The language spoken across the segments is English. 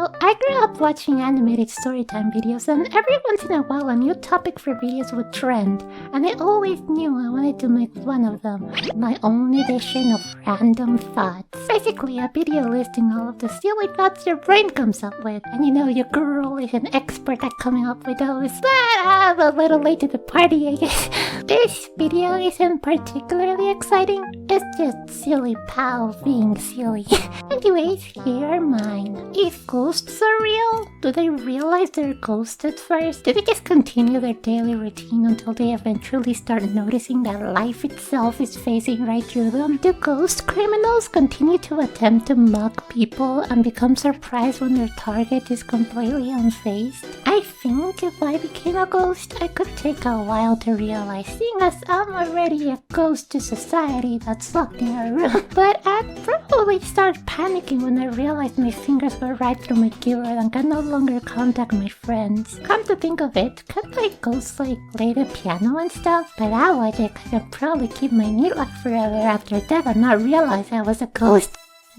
So, I grew up watching animated storytime videos, and every once in a while a new topic for videos would trend, and I always knew I wanted to make one of them. My own edition of random thoughts. Basically, a video listing all of the silly thoughts your brain comes up with. And you know, your girl is an expert at coming up with those, but I'm a little late to the party, I guess. This video isn't particularly exciting, it's just SillyPau being silly. Anyways, here are mine. If ghosts are real, do they realize they're ghosts at first? Do they just continue their daily routine until they eventually start noticing that life itself is phasing right through them? Do ghost criminals continue to attempt to mug people and become surprised when their target is completely unfazed? I think if I became a ghost, I could take a while to realize, seeing as I'm already a ghost to society that's locked in a room. But I'd probably start panicking when I realized my fingers were right through my keyboard and can no longer contact my friends. Come to think of it, could like ghosts like play the piano and stuff? By that logic, I could probably keep my knee locked forever after death and not realize I was a ghost.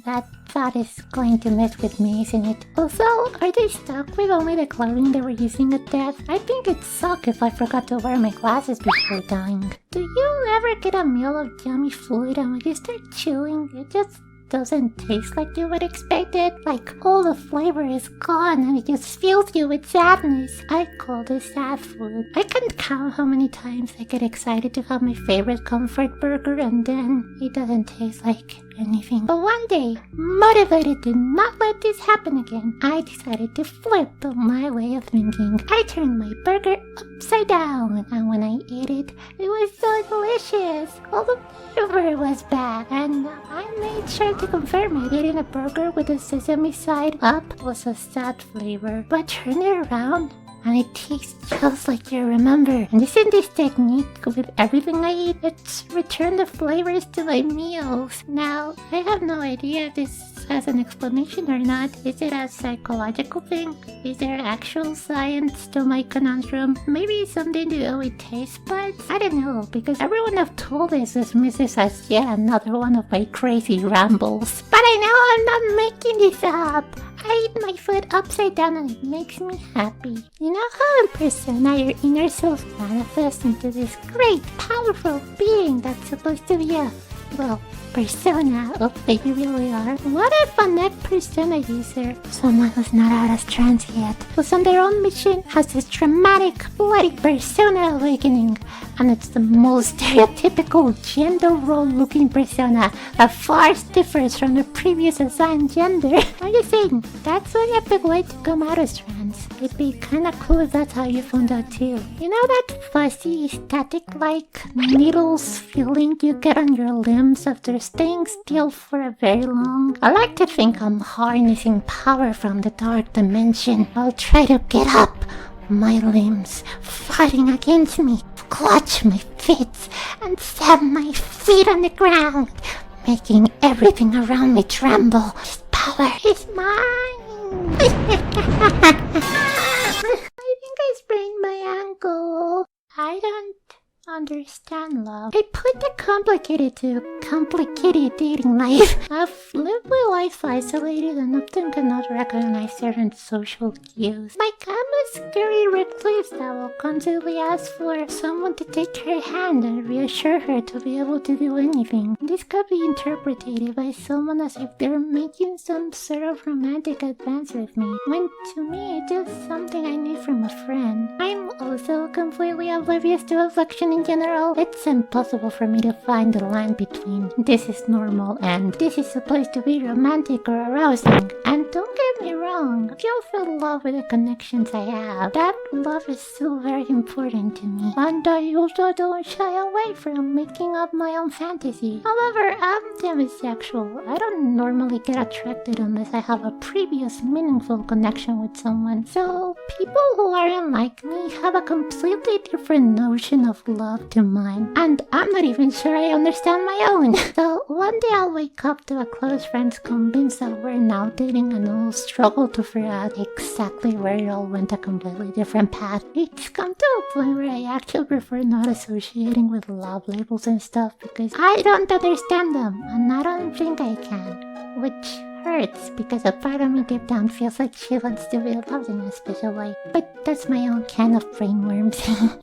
That thought is going to mess with me, isn't it? Also, are they stuck with only the clothing they were using at death? I think it'd suck if I forgot to wear my glasses before dying. Do you ever get a meal of yummy food and when you start chewing, it just doesn't taste like you would expect it? Like all the flavor is gone and it just fills you with sadness. I call this sad food. I can't count how many times I get excited to have my favorite comfort burger and then it doesn't taste like anything. But one day, motivated to not let this happen again, I decided to flip my way of thinking. I turned my burger upside down, and when I ate it, it was so delicious. All the flavor was back, and I made sure to confirm it. Eating a burger with the sesame side up was a sad flavor, but turn it around and it tastes just like you remember. And isn't this technique with everything I eat? It's return the flavors to my meals. Now, I have no idea if this has an explanation or not. Is it a psychological thing? Is there actual science to my conundrum? Maybe something to do with taste buds? I don't know, because everyone I've told this dismisses as yet another one of my crazy rambles. But I know I'm not making this up. I eat my food upside down and it makes me happy. You know how in Persona your inner self manifests into this great, powerful being that's supposed to be a, well, persona of what you really are? What if a neck persona user, someone who's not out as trans yet, who's on their own mission, has this dramatic, bloody persona awakening, and it's the most stereotypical gender role looking persona that far differs from the previous assigned gender? I'm just saying, that's one epic way to come out as trans. It'd be kinda cool if that's how you found out too. You know that fuzzy, static-like needles feeling you get on your limbs after staying still for a very long? I like to think I'm harnessing power from the dark dimension. I'll try to get up, my limbs fighting against me, clutch my fists, and stamp my feet on the ground, making everything around me tremble. This power is mine. I think I sprained my ankle. I don't understand love. I put the complicated to complicated dating life. I've lived my life isolated and often cannot recognize certain social cues. Like I'm a scary recluse that will constantly ask for someone to take her hand and reassure her to be able to do anything. This could be interpreted by someone as if they're making some sort of romantic advance with me, when to me it's just something I need from a friend. I'm also completely oblivious to affection in general. It's impossible for me to find the line between this is normal and this is supposed to be romantic or arousing. And don't get me wrong, I still feel in love with the connections I have. That love is still very important to me, and I also don't shy away from making up my own fantasy. However, I'm demisexual. I don't normally get attracted unless I have a previous meaningful connection with someone. So people who aren't like me have a completely different notion of love to mine, and I'm not even sure I understand my own. So one day I'll wake up to a close friend's convinced that we're now dating, and I'll struggle to figure out exactly where it all went a completely different path. It's come to a point where I actually prefer not associating with love labels and stuff because I don't understand them, and I don't think I can, which hurts because a part of me deep down feels like she wants to be loved in a special way. But that's my own can of brainworms.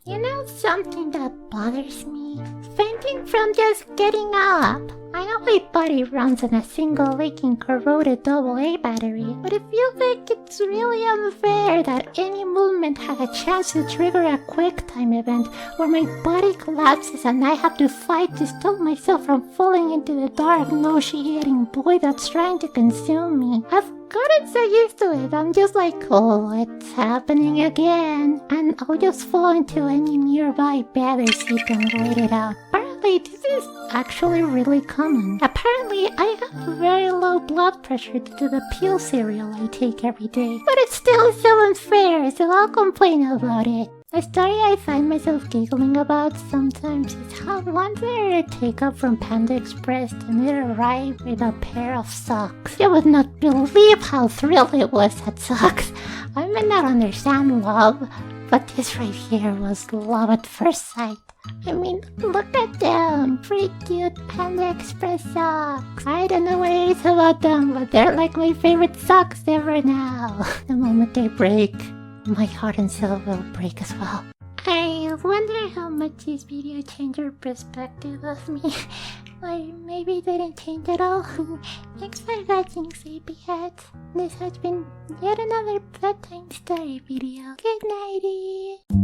You know something that bothers me? Fainting from just getting up. I know my body runs on a single leaking corroded AA battery, but it feels like it's really unfair that any movement has a chance to trigger a quick time event where my body collapses and I have to fight to stop myself from falling into the dark, nauseating void that's trying to consume me. I've gotten so used to it, I'm just like, oh, it's happening again, and I'll just fall into any nearby bed or seat and wait it out. Apparently, this is actually really common. Apparently, I have very low blood pressure due to the pill cereal I take every day. But it's still so unfair, so I'll complain about it. A story I find myself giggling about sometimes is how once I ordered takeout from Panda Express and it arrived with a pair of socks. You would not believe how thrilled it was at socks. I may not understand love, but this right here was love at first sight. I mean, look at them! Pretty cute Panda Express socks! I don't know what it is about them, but they're like my favorite socks ever now. The moment they break, my heart and soul will break as well. I wonder how much this video changed your perspective of me. Or maybe it didn't change at all. Thanks for watching, sleepyheads. This has been yet another bedtime story video. Good nighty!